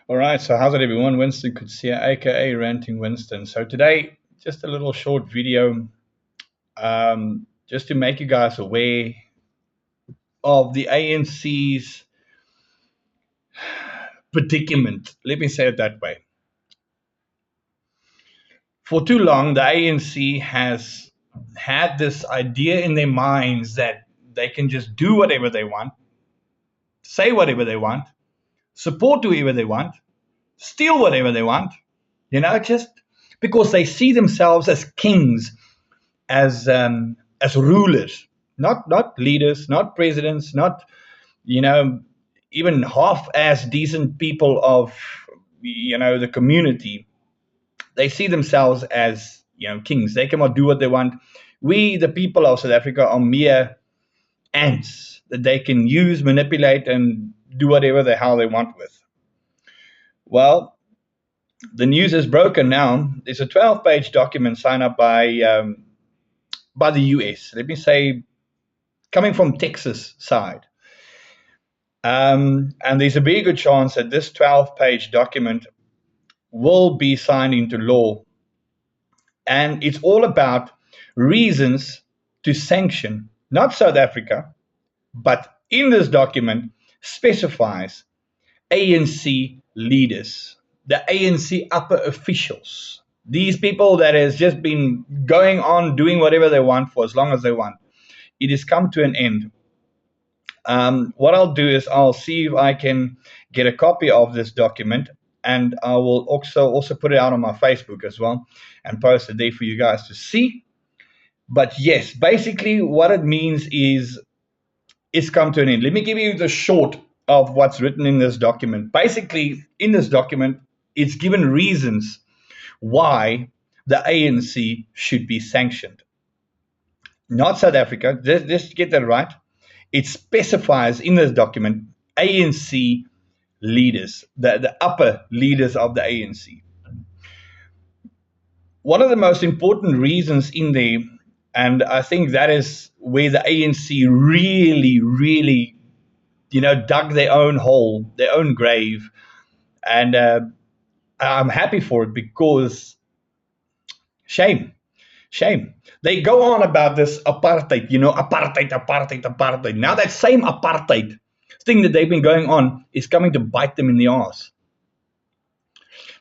All right, so how's it, everyone? Winston Kutsia, aka Ranting Winston. So today, just a little short video, just to make you guys aware of the ANC's predicament. Let me say it that way. For too long, the ANC has had this idea in their minds that they can just do whatever they want, say whatever they want, support whoever they want, steal whatever they want, just because they see themselves as kings, as rulers, not leaders, not presidents, not you know even half as decent people of the community. They see themselves as kings. They cannot do what they want. We, the people of South Africa, are mere ants that they can use, manipulate, and do whatever the hell they want with. Well, the news is broken now. There's a 12-page document signed up by the US. Let me say, coming from Texas side. And there's a very good chance that this 12-page document will be signed into law. And it's all about reasons to sanction, not South Africa, but in this document specifies ANC leaders, the ANC upper officials, these people that has just been going on doing whatever they want for as long as they want. It has come to an end. What I'll do is I'll see if I can get a copy of this document, and I will also put it out on my Facebook as well and post it there for you guys to see. But yes, basically what it means is it's come to an end. Let me give you the short of what's written in this document. Basically, in this document, it's given reasons why the ANC should be sanctioned. Not South Africa. Just get that right. It specifies in this document ANC leaders, the upper leaders of the ANC. One of the most important reasons in there, and I think that is where the ANC really, dug their own hole, their own grave. And I'm happy for it because shame. Shame. They go on about this apartheid, apartheid. Now that same apartheid thing that they've been going on is coming to bite them in the ass.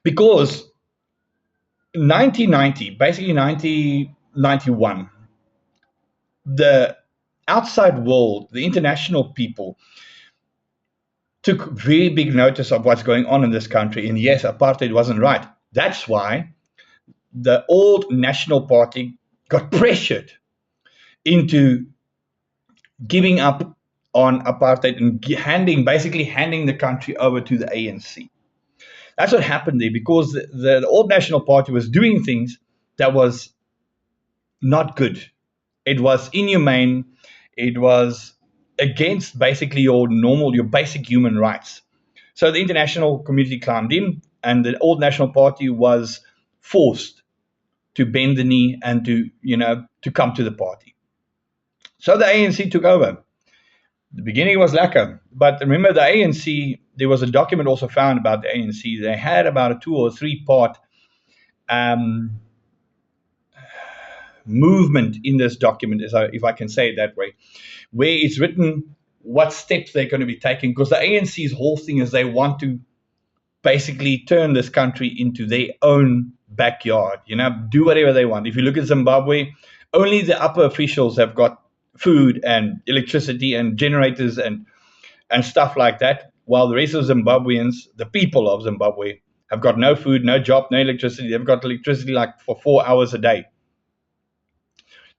Because 1990, basically 1991, the outside world, the international people, took very big notice of what's going on in this country. And yes, apartheid wasn't right. That's why the old National Party got pressured into giving up on apartheid and basically handing the country over to the ANC. That's what happened there, because the old National Party was doing things that was not good. It was inhumane. It was against basically your basic human rights. So the international community climbed in, and the old National Party was forced to bend the knee and to come to the party. So the ANC took over. The beginning was lacquer, but remember the ANC, there was a document also found about the ANC. They had about a 2 or 3 part movement in this document, if I can say it that way, where it's written what steps they're going to be taking, because the ANC's whole thing is they want to basically turn this country into their own backyard, do whatever they want. If you look at Zimbabwe, only the upper officials have got food and electricity and generators and stuff like that, while the rest of Zimbabweans, the people of Zimbabwe, have got no food, no job, no electricity. They've got electricity like for 4 hours a day.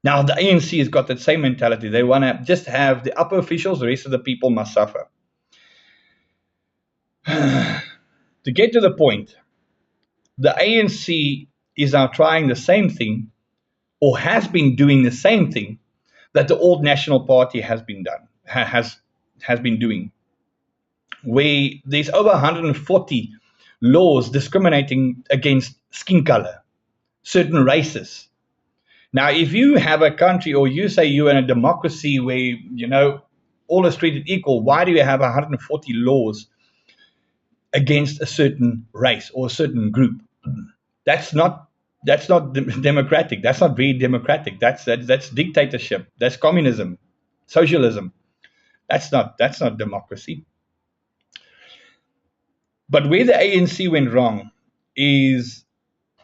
Now, the ANC has got that same mentality. They want to just have the upper officials, the rest of the people must suffer. To get to the point, the ANC is now trying the same thing, or has been doing the same thing that the old National Party has been doing, where there's over 140 laws discriminating against skin color, certain races. Now, if you have a country, or you say you're in a democracy where all is treated equal, why do you have 140 laws against a certain race or a certain group. That's not democratic. That's not very democratic. That's dictatorship. That's communism, socialism. That's not democracy. But where the ANC went wrong is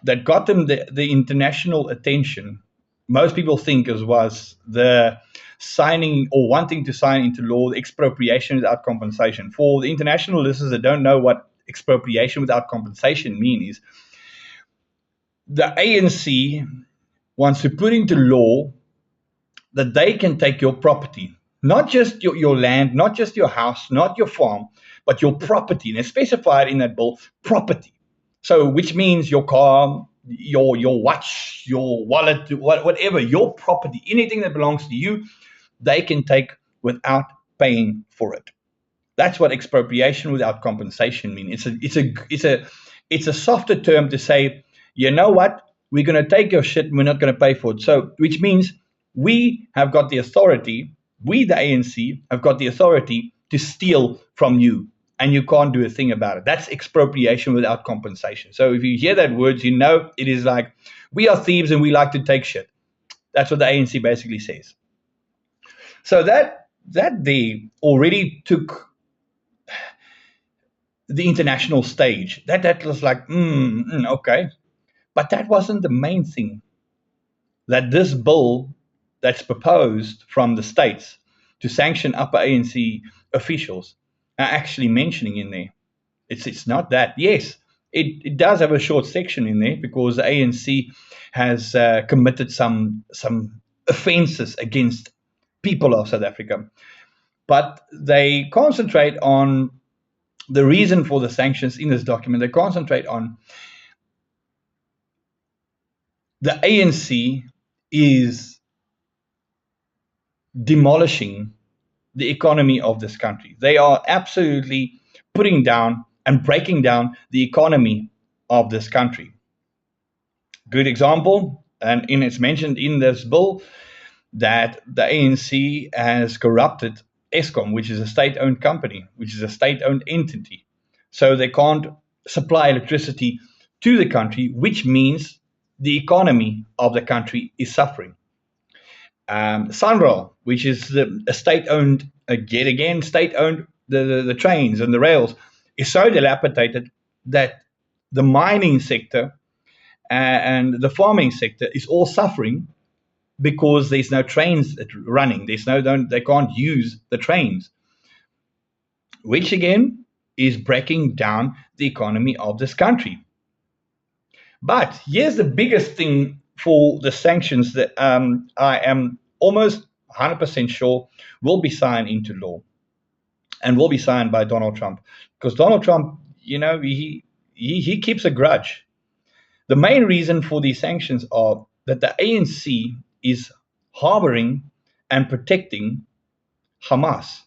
that got them the international attention. Most people think it was the signing or wanting to sign into law the expropriation without compensation. For the international listeners that don't know what expropriation without compensation means, is the ANC wants to put into law that they can take your property, not just your land, not just your house, not your farm, but your property. And it's specified in that bill, property. So, which means your car, your watch, your wallet, whatever, your property, anything that belongs to you, they can take without paying for it. That's what expropriation without compensation means. It's a softer term to say, you know what, we're going to take your shit and we're not going to pay for it. So, which means we have got the authority, we, the ANC, have got the authority to steal from you, and you can't do a thing about it. That's expropriation without compensation. So if you hear that word, you know it is like, we are thieves and we like to take shit. That's what the ANC basically says. So that they already took the international stage. That was like, okay. But that wasn't the main thing. That this bill that's proposed from the states to sanction upper ANC officials are actually mentioning in there. It's not that. Yes, it does have a short section in there because the ANC has committed some offences against people of South Africa. But they concentrate on the reason for the sanctions in this document. They concentrate on the ANC is demolishing the economy of this country. They are absolutely putting down and breaking down the economy of this country. Good example, and it's mentioned in this bill that the ANC has corrupted Eskom, which is a state-owned company, which is a state-owned entity. So they can't supply electricity to the country, which means the economy of the country is suffering. Sunrail, which is a state-owned, yet again, state-owned, the trains and the rails, is so dilapidated that the mining sector and the farming sector is all suffering because there's no trains running. They can't use the trains, which again is breaking down the economy of this country. But here's the biggest thing for the sanctions that I am almost 100% sure will be signed into law and will be signed by Donald Trump. Because Donald Trump, he keeps a grudge. The main reason for these sanctions are that the ANC is harboring and protecting Hamas.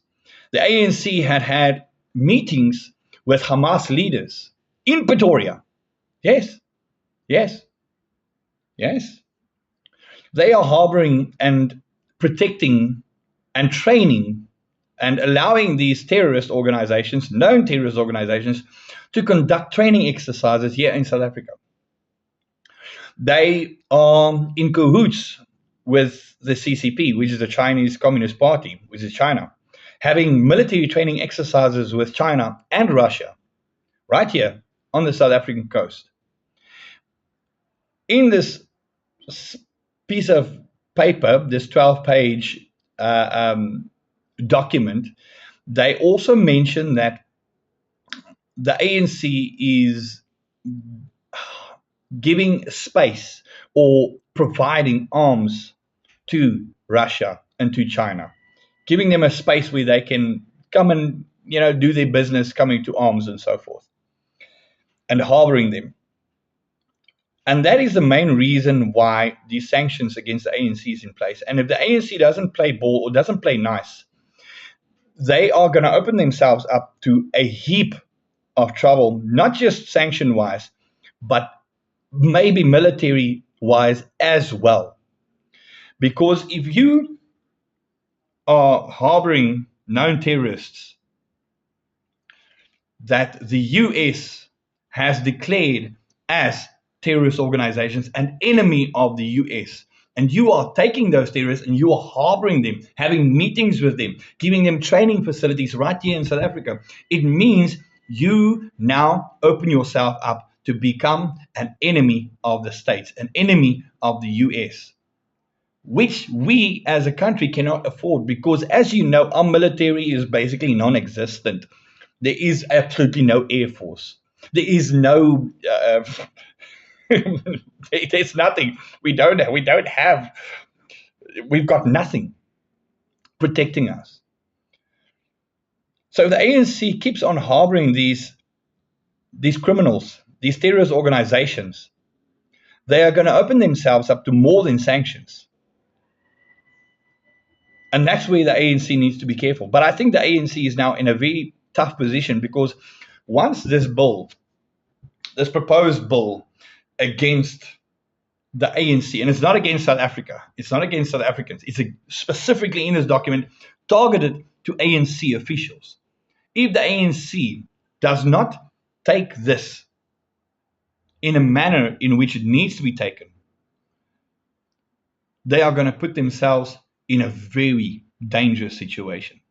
The ANC had meetings with Hamas leaders in Pretoria. Yes, yes, yes. They are harboring and protecting and training and allowing these terrorist organizations, known terrorist organizations, to conduct training exercises here in South Africa. They are in cahoots with the CCP, which is the Chinese Communist Party, which is China, having military training exercises with China and Russia right here on the South African coast. In this piece of paper, this 12-page document, they also mention that the ANC is giving space or providing arms to Russia and to China, giving them a space where they can come and do their business, coming to arms and so forth, and harboring them. And that is the main reason why these sanctions against the ANC is in place. And if the ANC doesn't play ball or doesn't play nice, they are going to open themselves up to a heap of trouble, not just sanction-wise, but maybe military-wise as well. Because if you are harboring known terrorists, that the US has declared as terrorist organizations an enemy of the US. And you are taking those terrorists and you are harboring them, having meetings with them, giving them training facilities right here in South Africa. It means you now open yourself up to become an enemy of the states, an enemy of the US, which we as a country cannot afford because, as you know, our military is basically non existent. There is absolutely no Air Force. There is no. There's nothing. We don't have. We've got nothing protecting us. So the ANC keeps on harboring these criminals, these terrorist organizations. They are going to open themselves up to more than sanctions. And that's where the ANC needs to be careful. But I think the ANC is now in a very tough position because once this proposed bill against the ANC, and it's not against South Africa, it's not against South Africans, it's specifically in this document targeted to ANC officials. If the ANC does not take this in a manner in which it needs to be taken, they are going to put themselves in a very dangerous situation.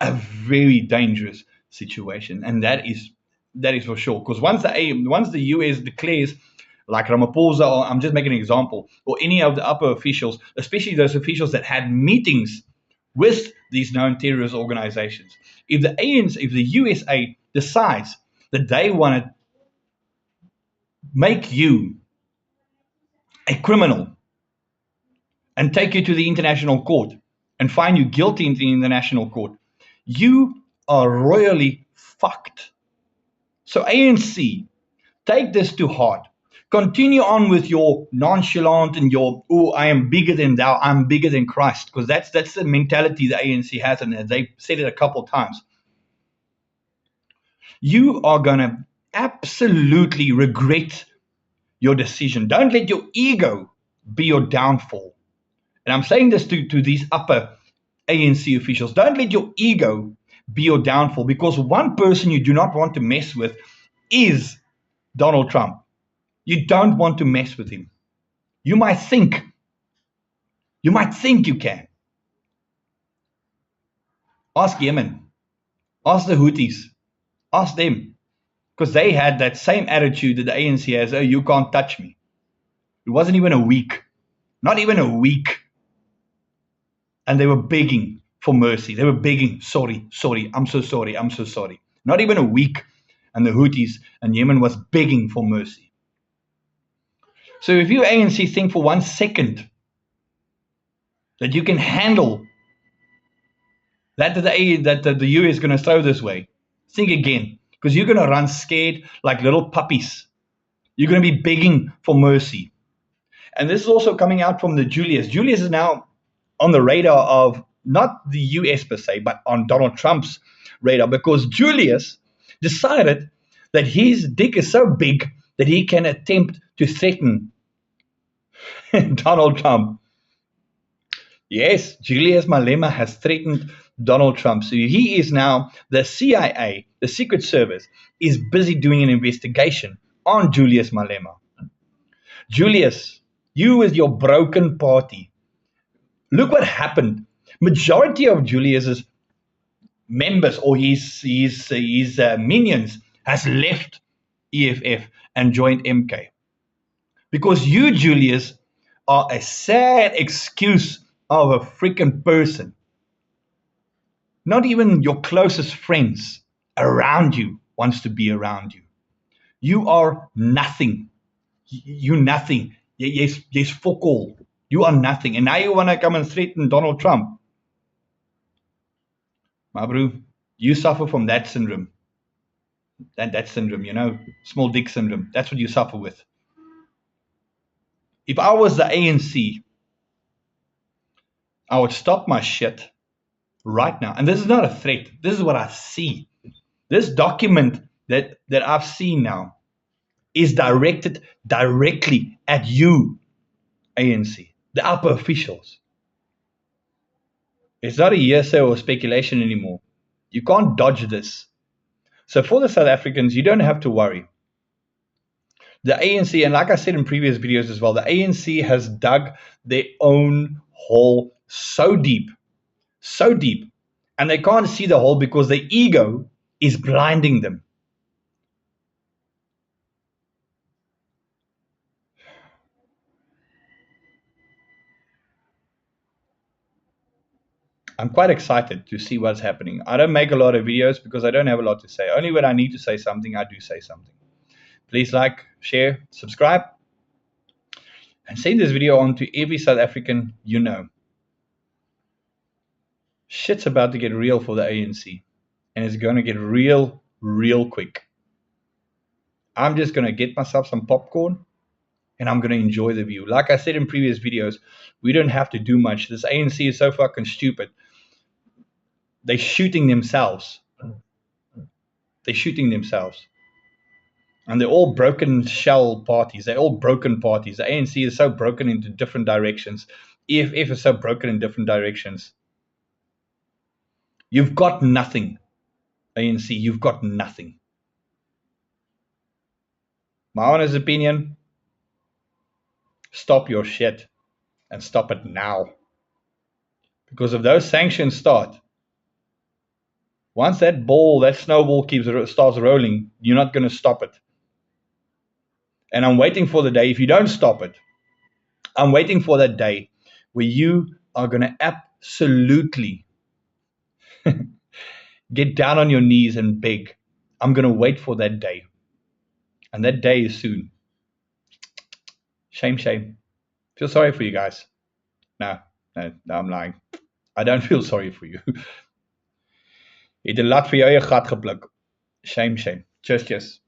A very dangerous situation. And that is for sure. Because once the US declares, like Ramaphosa, or I'm just making an example, or any of the upper officials, especially those officials that had meetings with these known terrorist organizations, if the USA decides that they want to make you a criminal and take you to the international court and find you guilty in the international court, you are royally fucked. So ANC, take this to heart. Continue on with your nonchalant and your, oh, I am bigger than thou, I'm bigger than Christ, because that's the mentality the ANC has, and they've said it a couple of times. You are going to absolutely regret your decision. Don't let your ego be your downfall. And I'm saying this to these upper ANC officials. Don't let your ego be your downfall, because one person you do not want to mess with is Donald Trump. You don't want to mess with him. You might think you can. Ask Yemen. Ask the Houthis. Ask them. Because they had that same attitude that the ANC has. Oh, you can't touch me. It wasn't even a week. Not even a week. And they were begging for mercy. They were begging, sorry, I'm so sorry. Not even a week. And the Houthis and Yemen was begging for mercy. So if you ANC think for 1 second that you can handle that the US is going to throw this way, think again. Because you're going to run scared like little puppies. You're going to be begging for mercy. And this is also coming out from the Julius. Julius is now on the radar of not the US per se, but on Donald Trump's radar, because Julius decided that his dick is so big that he can attempt to threaten Donald Trump. Yes, Julius Malema has threatened Donald Trump. So he is now, the CIA, the Secret Service, is busy doing an investigation on Julius Malema. Julius, you with your broken party. Look what happened. Majority of Julius's members or his minions has left EFF and joined MK. Because you, Julius, are a sad excuse of a freaking person. Not even your closest friends around you wants to be around you. You are nothing. You nothing. Yes, fuck all. You are nothing. And now you want to come and threaten Donald Trump. My bro, you suffer from that syndrome. That syndrome, small dick syndrome. That's what you suffer with. If I was the ANC, I would stop my shit right now. And this is not a threat. This is what I see. This document that I've seen now is directed directly at you, ANC, the upper officials. It's not a hearsay or speculation anymore. You can't dodge this. So for the South Africans, you don't have to worry. The ANC, and like I said in previous videos as well, the ANC has dug their own hole so deep, and they can't see the hole because their ego is blinding them. I'm quite excited to see what's happening. I don't make a lot of videos because I don't have a lot to say. Only when I need to say something, I do say something. Please like, share, subscribe, and send this video on to every South African you know. Shit's about to get real for the ANC, and it's going to get real, real quick. I'm just going to get myself some popcorn, and I'm going to enjoy the view. Like I said in previous videos, we don't have to do much. This ANC is so fucking stupid. They're shooting themselves. They're shooting themselves. And they're all broken shell parties. They're all broken parties. The ANC is so broken into different directions. EFF is so broken in different directions. You've got nothing, ANC. You've got nothing. My honest opinion, stop your shit and stop it now. Because if those sanctions start, once that snowball starts rolling, you're not going to stop it. And I'm waiting for the day, if you don't stop it, I'm waiting for that day where you are going to absolutely get down on your knees and beg. I'm going to wait for that day. And that day is soon. Shame, shame. Feel sorry for you guys. No, I'm lying. I don't feel sorry for you. Het 'n lat vir jou eie gat gepluk. Shame, shame. Cheers, cheers.